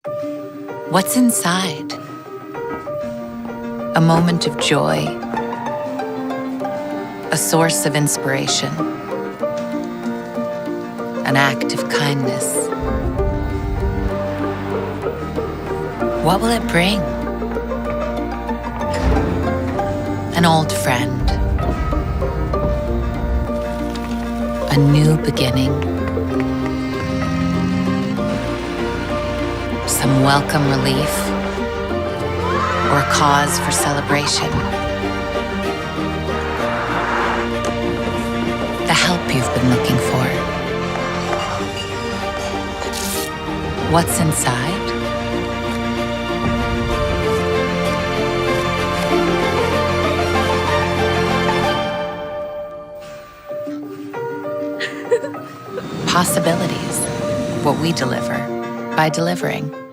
What's inside? A moment of joy, a source of inspiration, an act of kindness. What will it bring? An old friend, a new beginning, some welcome relief, or a cause for celebration. The help you've been looking for. What's inside? Possibilities. What we deliver by delivering.